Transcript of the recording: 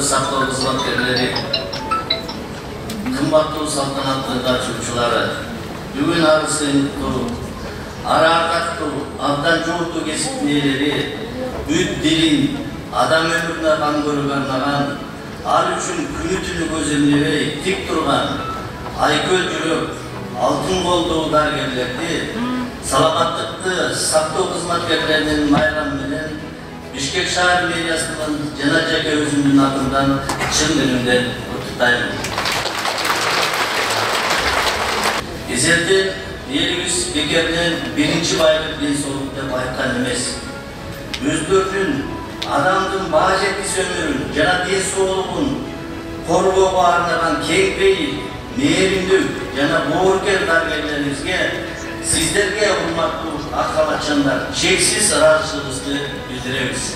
Sağlıklı saqlоо kызматкерлери, кымбаттуу салтанаттуу катышуучулары, бүгүн арысындуу, ара ардактуу, абдан жооптуу кесиптин ээлери, бүт дилин, адам өмүрүнө кам көрүүгө арнаган, ал үчүн күнү түнү көз эмнебей тик турган, айкөл жүрөк, алтын колдуу дарыгерлерди, саламаттыкты сактоо кызматкерлеринин майрамы менен Бишкек шаар мэриясынын жана жеке өзүмдүн атымдан чын дилимден куттуктайм. Эзелден элибиз бекерден биринчи байлык ден соолук деп айткан эмес. Өздөрүнүн адамдын баа жеткис өмүрүн жана ден соолугун коргоого арнаган кең пейил, мээримдүү жана боорукер дарыгерлерибизге, сиздерге урматтуу ак халатчандар, чексиз ыраазычылыгыбызды билдиребиз.